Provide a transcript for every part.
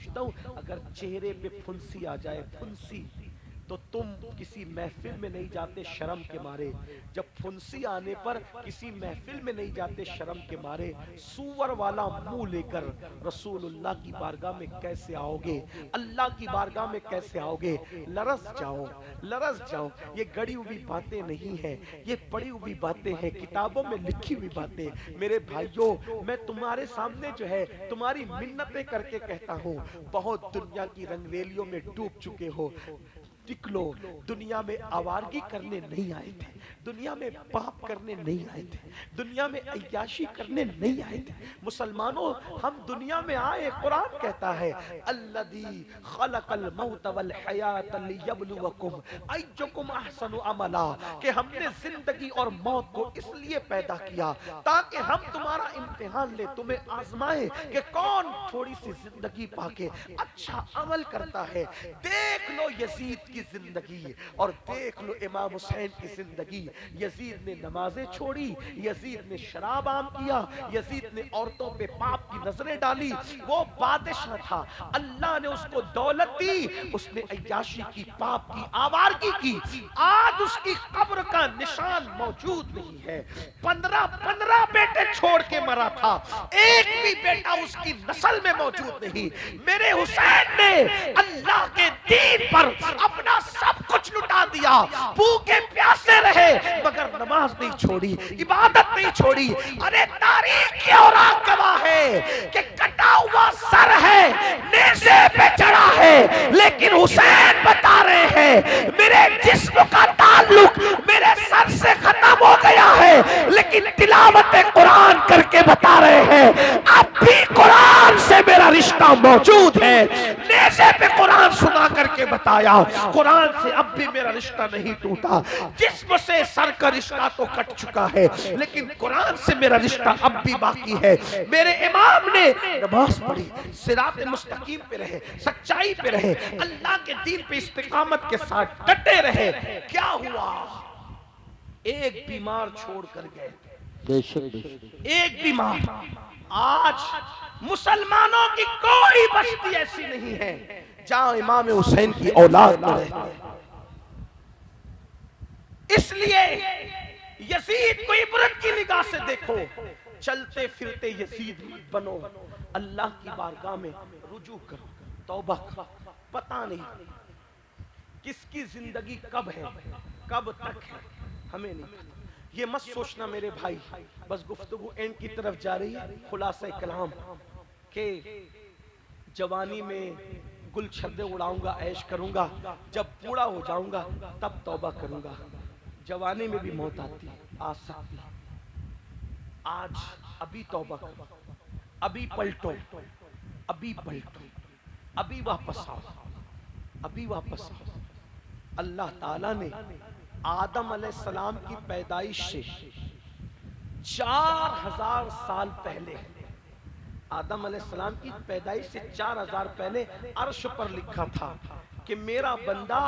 पूछता हूँ, अगर चेहरे पे फुंसी आ जाए, फुंसी, तो तुम किसी महफिल में नहीं जाते शर्म के मारे। जब फुंसी आने पर किसी महफिल में नहीं जाते शर्म के मारे, सूअर वाला मुंह लेकर रसूलुल्लाह की बारगाह में कैसे आओगे, अल्लाह की बारगाह में कैसे आओगे? लरस जाओ, लरस जाओ। ये गड़ी हुई बातें नहीं है, ये पढ़ी हुई बातें हैं, किताबों में लिखी हुई बातें। मेरे भाइयों, मैं तुम्हारे सामने जो है तुम्हारी मिन्नतें करके कहता हूँ, बहुत दुनिया की रंगरेलियों में डूब चुके हो, निकलो। दुनिया में आवारगी करने नहीं आए थे, दुनिया में पाप करने नहीं आए थे, दुनिया में अय्याशी करने नहीं आए थे। मुसलमानों, हम दुनिया में आए, कुरान कहता है अल्लज़ी खलक़ल मौत वल हयात लियब्लुवकुम अय्युकुम अहसनु अमला, कि हमने जिंदगी और मौत को इसलिए पैदा किया ताकि हम तुम्हारा इम्तिहान ले, तुम्हें आजमाए कि कौन थोड़ी सी जिंदगी पाके अच्छा अमल करता है। देख लो यजीद की जिंदगी और देख लो इमाम हुसैन की जिंदगी। यजीद ने नमाजें छोड़ी, यजीद ने शराब आम किया, यजीद ने औरतों पे पाप की नजरें डाली। वो बादशाह था, अल्लाह ने उसको दौलत दी, उसने अय्याशी की, पाप की, आवारगी की। आज उसकी कब्र का निशान मौजूद नहीं है। 15 बेटे छोड़ के मरा था, एक भी बेटा उसकी नस्ल में मौजूद नहीं। मेरे हुसैन ने अल्लाह के दीन पर अपना सब कुछ लुटा दिया, भूखे प्यासे रहे मगर नमाज नहीं छोड़ी, इबादत नहीं छोड़ी। अरे तारीख की औरात गवाह है कि कटा हुआ सर है, नेज़े पे चढ़ा है, लेकिन हुसैन बता रहे हैं मेरे जिस्म का ताल्लुक मेरे सर से खत्म हो गया है, लेकिन तिलावत कुरान करके बता रहे हैं अब भी कुरान से मेरा रिश्ता मौजूद है। नेज़े पे कुरान सुना करके बताया, कुरान से अब भी मेरा रिश्ता नहीं टूटा। जिस्म से सर का रिश्ता तो कट चुका है, लेकिन कुरान से मेरा रिश्ता अब भी बाकी है। मेरे इमाम ने नमाज पढ़ी, सिरात मुस्तकीम पे रहे, सच्चाई पे रहे, अल्लाह के दीन पे इस्तिकामत के साथ डटे रहे। क्या हुआ? एक बीमार छोड़ कर गए, एक बीमार। आज मुसलमानों की कोई बस्ती ऐसी नहीं है जहां इमाम हुसैन की औलाद न रहे। इसलिए यजीद को इबरत की निगाह से देखो, चलते फिरते यजीद मत बनो, अल्लाह की बारगाह में रुजू करो, तौबा करो। पता नहीं किसकी जिंदगी कब है, कब तक है, हमें नहीं पता। ये मत सोचना मेरे भाई, बस गुफ्तगू एंड की तरफ जा रही है। खुलासा कलाम के जवानी में गुल छद्दे उड़ाऊंगा, ऐश करूंगा, जब बूढ़ा हो जाऊंगा तब तौबा करूंगा। जवानी में भी मौत आती है, आ सकती है। आज अभी तौबा करो, अभी पलटो, अभी पलटो, अभी वापस आओ, अभी वापस आओ। अल्लाह ताला ने आदम अलैहिस्सलाम की पैदाइश से 4000 साल पहले, आदम अलैहिस्सलाम की पैदाइश से 4000 पहले अर्श पर लिखा था कि मेरा बंदा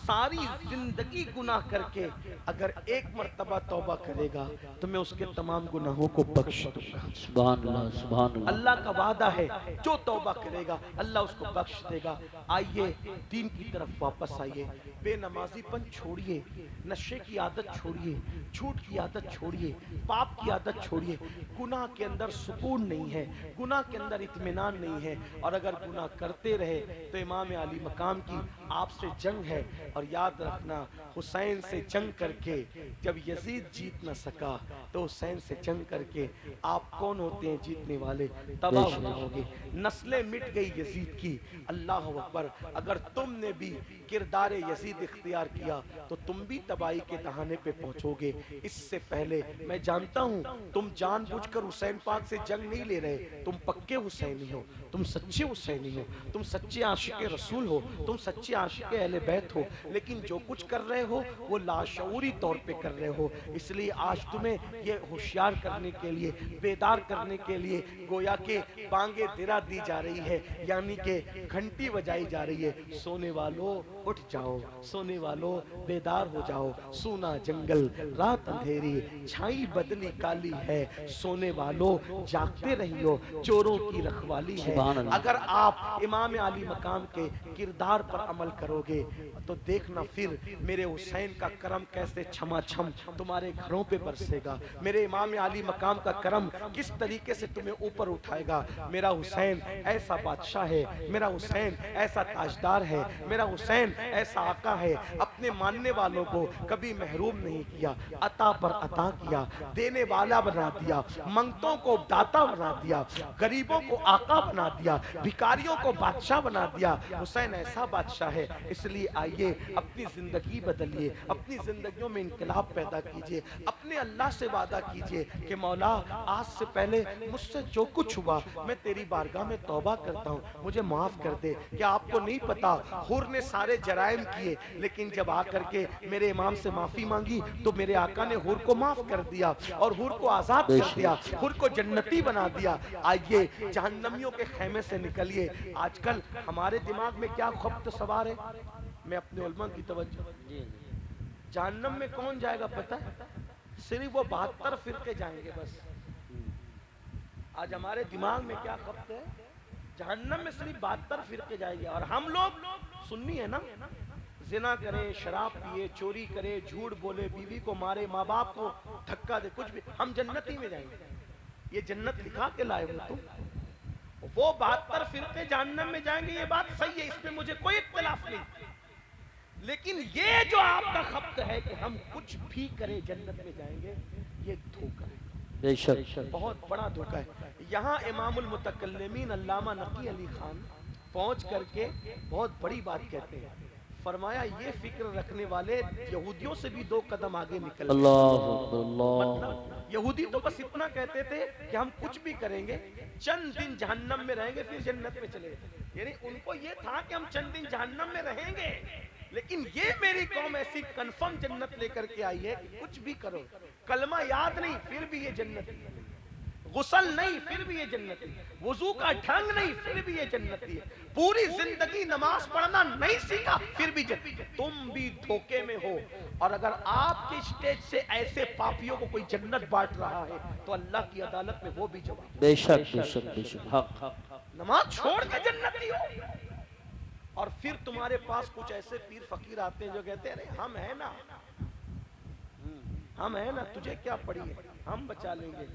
सारी जिंदगी गुनाह करके अगर एक मर्तबा तौबा करेगा तो मैं उसके तमाम गुनाहों को बख्श दूंगा। सुभान अल्लाह, सुभान अल्लाह। अल्लाह का वादा है, जो तौबा करेगा अल्लाह उसको बख्श देगा। आइए दीन की तरफ वापस आइए, बेनमाजीपन छोड़िए, नशे की आदत छोड़िए, झूठ की आदत छोड़िए, पाप की आदत छोड़िए। गुनाह के अंदर सुकून नहीं है, गुनाह के अंदर इत्मीनान नहीं है, और अगर गुनाह करते रहे तो इमाम अली मकाम की आपसे जंग है। और याद रखना, हुसैन से जंग करके जब यजीद जीत न सका तो हुसैन से जंग करके आप कौन होते हैं जीतने वाले? तबाह हो जाओगे, नस्लें मिट गई यजीद की। अल्लाह अकबर। अगर तुमने भी किरदार यजीद इख्तियार किया तो तुम भी तबाही के दहाने पे पहुंचोगे। इससे पहले मैं जानता हूं तुम जानबूझकर हुसैन पाक से जंग नहीं ले रहे, तुम पक्के हुसैनी हो, तुम सच्चे हुसैनी हो, तुम सच्चे आशिक रसूल हो, तुम सच्चे आशिक अहले बैत हो, लेकिन जो कुछ कर रहे हो वो लाशऊरी तौर पे कर रहे हो। इसलिए आज तुम्हें ये होशियार करने के लिए, बेदार करने के लिए, गोया के बांगे दिरा दी जा रही है, यानी कि घंटी बजाई जा रही है। सोने वालों उठ जाओ, सोने वालों बेदार हो जाओ, सूना जंगल रात अंधेरी छाई बदली काली है, सोने वालों जागते रहियो चोरों की रखवाली है। अगर आप इमाम आली मकाम के किरदार पर अमल करोगे तो देखना फिर मेरे हुसैन का करम कैसे छमाछम तुम्हारे घरों पे बरसेगा, मेरे इमाम आली मकाम का करम किस तरीके से तुम्हें ऊपर उठाएगा। मेरा हुसैन ऐसा बादशाह है, मेरा हुसैन ऐसा ताजदार है, मेरा हुसैन ऐसा आका है, अपने मानने वालों को कभी महरूम नहीं किया, अता पर अता किया, देने वाला बना दिया, मंगतों को दाता बना दिया, गरीबों को आका बना दिया, भिखारियों को बादशाह बना दिया। हुसैन ऐसा बादशाह है, इसलिए आइए अपनी जिंदगी बदलिए, अपनी जिंदगियों में इंकलाब पैदा कीजिए, अपने अल्लाह से वादा कीजिए कि मौला आज से पहले मुझसे जो कुछ हुआ मैं तेरी बारगाह में तौबा करता हूँ, मुझे माफ कर दे। क्या आपको नहीं पता हुर ने सारे जराइम किए, लेकिन जब आकर के मेरे इमाम से माफी मांगी तो मेरे आका ने हुर को माफ कर दिया और हुर को आजाद कर दिया, हुर को जन्नती बना दिया। आइए जहन्नमियों के खेमे से निकलिए। आजकल हमारे दिमाग में क्या खौफ सवार है, मैं अपने उलमा की तवज्जो, जहन्नम में कौन जाएगा पता है? सिर्फ वो 72 फिरके जाएंगे बस। आज हमारे दिमाग में क्या खपत है, जहन्नम में सिर्फ 72 फिरके जाएंगे और हम लोग सुन्नी है ना, जिना करे, शराब पिए, चोरी करे, झूठ बोले, बीवी को मारे, माँ बाप को धक्का दे, कुछ भी, हम जन्नती में जाएंगे। ये जन्नत लिखा के लाए हो तुम, वो 72 फिरके जहन्नम में जाएंगे, ये बात सही है, इसमें मुझे कोई इख्तिलाफ नहीं। लेकिन ये जो आपका खप्त है कि हम कुछ भी करें जन्नत में जाएंगे, ये धोखा है, बेशक बहुत बड़ा धोखा है। यहाँ इमामुल मुतकल्लिमीन अल्लामा नकी अली खान पहुंच करके बहुत बड़ी बात कहते हैं। फरमाया ये फिक्र रखने वाले यहूदियों से भी 2 कदम आगे निकल गए। मतलब यहूदी तो बस इतना कहते थे कि हम कुछ भी करेंगे, चंद दिन जहन्नम में रहेंगे फिर जन्नत में चले, यानी उनको ये था कि हम चंद दिन जहन्नम में रहेंगे, लेकिन ये मेरी कौम ऐसी कंफर्म जन्नत लेकर के आई है कि कुछ भी करो, कलमा याद नहीं फिर भी ये जन्नती है, गुसल नहीं फिर भी ये जन्नती है, वुजू का ढंग नहीं फिर भी ये जन्नती है, पूरी जिंदगी नमाज पढ़ना नहीं सीखा फिर भी जन्नती। तुम भी धोखे में हो। और अगर आपके स्टेज से ऐसे पापियों को कोई जन्नत बांट रहा है तो अल्लाह की अदालत में वो भी जवाब। बेशक बेशक बेशक हक, नमाज छोड़ के जन्नती हो। और फिर तुम्हारे पास कुछ ऐसे पीर फकीर आते हैं जो कहते हैं अरे हम है ना, हम है ना, तुझे क्या पड़ी है, हम बचा लेंगे।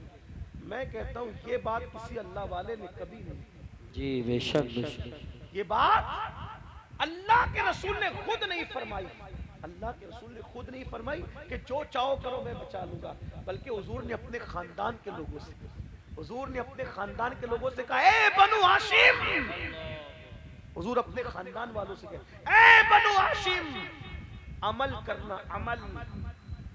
मैं कहता हूँ ये बात किसी अल्लाह वाले ने कभी नहीं जी, बेशक बेशक ये बात अल्लाह के रसूल ने खुद नहीं फरमाई, अल्लाह के रसूल ने खुद नहीं फरमाई कि जो चाहो करो मैं बचा लूंगा, बल्कि हुजूर ने अपने खानदान के लोगों से, हुजूर ने अपने खानदान के लोगों से कहा ए बनु हाशिम, हुजूर अपने खानदान वालों से कहे ए बनु हाशिम अमल करना, अमल,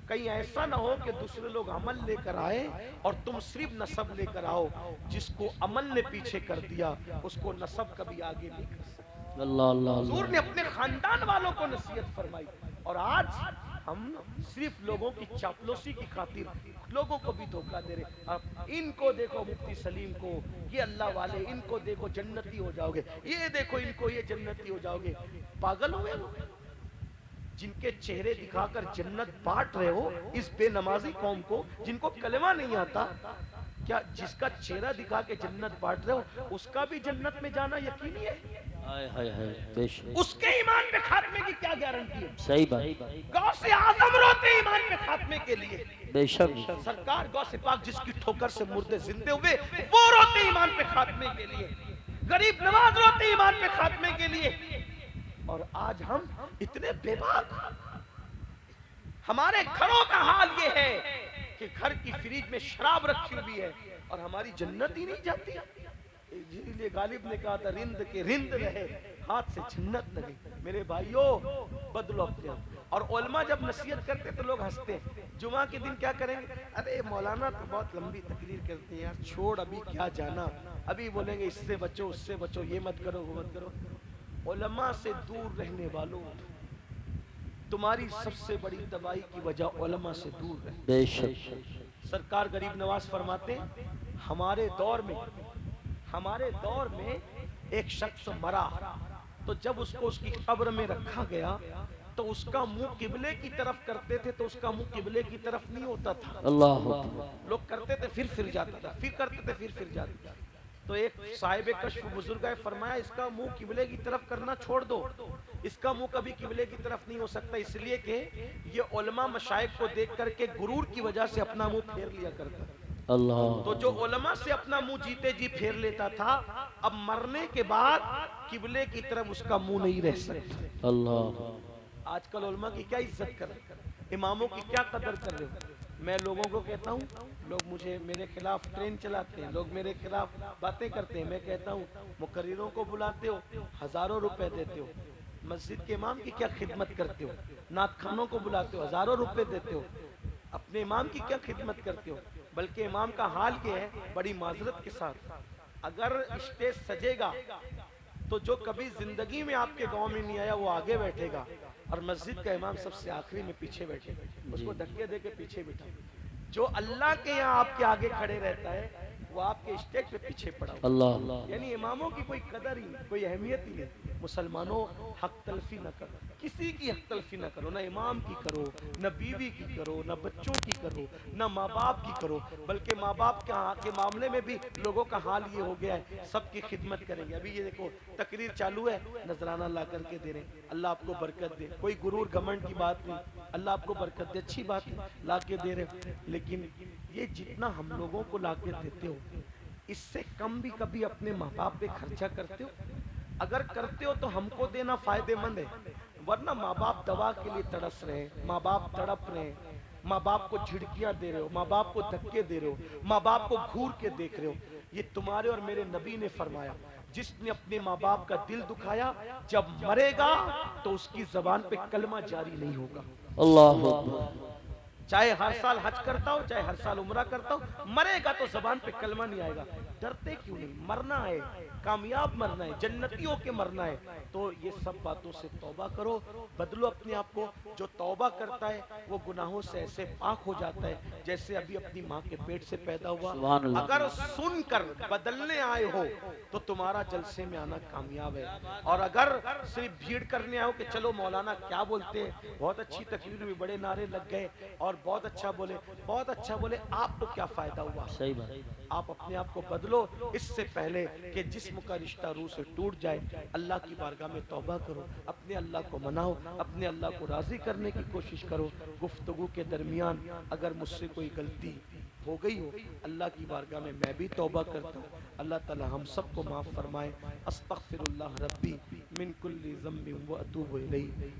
कहीं ऐसा ना हो कि दूसरे लोग अमल लेकर आए और तुम सिर्फ नसब लेकर आओ, जिसको अमल ने पीछे कर दिया उसको नसब कभी आगे नहीं कर सकता। अल्लाह अल्लाह, हुजूर ने अपने खानदान वालों को नसीहत फरमाई। और आज हम सिर्फ लोगों की चापलूसी की खातिर लोगों को भी धोखा दे रहे। अब इनको देखो मुफ्ती सलीम को, ये अल्लाह वाले, इनको देखो जन्नती हो जाओगे, ये देखो इनको ये जन्नती हो जाओगे। पागल हुए लोग, जिनके चेहरे दिखाकर जन्नत बांट रहे हो इस बेनमाजी कौम को, जिनको कलमा नहीं आता। क्या जिसका चेहरा दिखा के जन्नत बांट रहे हो उसका भी जन्नत में जाना यकीनी है? हाय हाय हाय, उसके ईमान पे खात्मे की क्या गारंटी है? सही बात, गौसे आजम रोते ईमान पे खात्मे के लिए, बेशक सरकार गौसे पाक जिसकी ठोकर से मुर्दे जिंदे हुए वो रोते ईमान पे खात्मे के लिए, गरीब नवाज रोते ईमान पे खात्मे के लिए। और आज हम इतने बेबाक, हमारे घरों का हाल ये है कि घर की फ्रिज में शराब रखी हुई है और हमारी जन्नत ही नहीं जाती। इसीलिए गालिब ने कहा था रिंद के रिंद रहे हाथ से जन्नत लगे। मेरे भाइयों बदलो अपने। और उलमा जब नसीहत करते तो लोग हंसते हैं, जुमा के दिन क्या करेंगे, अरे मौलाना तो बहुत लंबी तकरीर करते हैं यार, छोड़ अभी क्या जाना, अभी बोलेंगे इससे बचो उससे बचो, ये मत करो वो मत करो। उलमा से दूर रहने वालों, तुम्हारी सबसे बड़ी तबाही की वजह उलमा से दूर रहे। बेशक सरकार गरीब नवाज फरमाते हमारे दौर में हमारे दौर में एक शख्स मरा, तो जब उसको उसकी कब्र में रखा गया तो उसका मुंह किबले की तरफ करते थे, तो उसका मुंह किबले की तरफ नहीं होता था। अल्लाह लोग करते थे फिर जाता था, फिर करते थे फिर जाता था। तो एक साहिब कश्फ बुजुर्ग है, फरमाया इसका मुंह किबले की तरफ करना छोड़ दो, इसका मुंह कभी किबले की तरफ नहीं हो सकता, इसलिए कि ये उलमा मशाइख को देख करके गुरूर की वजह से अपना मुंह फेर लिया करता। अल्लाह। तो जो उलमा से अपना मुंह जीते जी फेर लेता था, अब मरने के बाद किबले की तरफ उसका मुंह नहीं रह सकता। अल्लाह। आजकल उलमा की क्या इज्जत कर रहे, इमामों की क्या कदर कर रहे हो। मैं लोगों को कहता हूँ, लोग मुझे मेरे खिलाफ ट्रेन चलाते हैं, लोग मेरे खिलाफ बातें करते हैं, मैं कहता हूँ मुकर्रिरों को बुलाते हो, हजारों रुपए देते हो, मस्जिद के इमाम की क्या खिदमत करते हो, नात खानों को बुलाते हो, हजारों रुपए देते हो, अपने इमाम की क्या खिदमत करते हो। बल्कि इमाम का हाल क्या है, बड़ी माजरत के साथ, अगर स्टेज सजेगा तो जो कभी जिंदगी में आपके गांव में नहीं आया वो आगे बैठेगा, और मस्जिद का इमाम सबसे आखिरी में पीछे बैठेगा, उसको धक्के दे के पीछे बिठा। जो अल्लाह के यहाँ आपके आगे खड़े रहता है वो आपके स्टेज पे पीछे पड़ा। अल्लाह। यानी इमामों की कोई कदर ही नहीं, कोई अहमियत ही नहीं। मुसलमानों हक तलफी न करो, किसी की हक तलफी न करो, ना इमाम की करो, न बीवी की करो, न बच्चों की करो, न माँ बाप की करो। बल्कि माँ बाप के मामले में भी लोगों का हाल ये हो गया है, सबकी खिदमत करेंगे। अभी ये देखो तकरीर चालू है, नजराना ला करके दे रहे हैं, अल्लाह आपको बरकत दे, कोई गुरूर घमंड की बात नहीं, अल्लाह आपको बरकत दे, अच्छी बात है ला के दे रहे हो। लेकिन ये जितना हम लोगों को ला के देते हो, इससे कम भी कभी अपने माँ बाप पे खर्चा करते हो? अगर करते हो तो हमको देना फायदेमंद है, वरना माँ बाप दवा के लिए तड़स रहे हैं, माँ बाप तड़प रहे हैं, माँ बाप को झिड़कियां दे रहे हो, माँ बाप को धक्के दे रहे हो, माँ बाप को घूर के देख रहे हो। ये तुम्हारे और मेरे नबी ने फरमाया, जिसने अपने माँ बाप का दिल दुखाया जब मरेगा तो उसकी जबान पे कलमा जारी नहीं होगा। अल्लाह। चाहे हर साल हज करता हो, चाहे हर साल उम्रा करता हो, मरेगा तो जबान पे कलमा नहीं आएगा। डरते क्यों नहीं? मरना है, कामयाब मरना है, जन्नतियों के मरना है। तो ये सब बातों से तौबा करो, बदलो अपने आप को। जो तौबा करता है वो गुनाहों से ऐसे पाक हो जाता है जैसे अभी अपनी माँ के पेट से पैदा हुआ। अगर सुनकर बदलने आए हो तो तुम्हारा जलसे में आना कामयाब है, और अगर सिर्फ भीड़ करने आओ कि चलो मौलाना क्या बोलते हैं, बहुत अच्छी तकरीर हुई, बड़े नारे लग गए और बहुत अच्छा बोले, बहुत अच्छा बोले, आपको क्या फायदा हुआ? सही बात। आप अपने आप को बदलो इससे पहले कि जिस्म का रिश्ता रूह से टूट जाए। अल्लाह की बारगाह में तौबा करो, अपने अल्लाह को मनाओ, अपने अल्लाह को राजी करने की कोशिश करो। गुफ्तगू के दरमियान अगर मुझसे कोई गलती हो गई हो, अल्लाह की बारगाह में मैं भी तौबा करता हूँ, अल्लाह ताला हम सबको माफ़ फरमाए। अस्तगफिरुल्लाह रब्बी मिन कुल्ली ज़म्बिन व अतूबु इलैहि,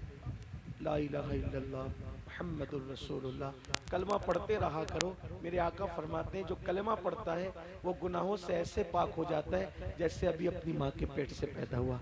ला इलाहा इल्लल्लाह मुहम्मदुर रसूलुल्लाह। कलमा पढ़ते रहा करो। मेरे आका फरमाते हैं जो कलमा पढ़ता है वो गुनाहों से ऐसे पाक हो जाता है जैसे अभी अपनी माँ के पेट से पैदा हुआ।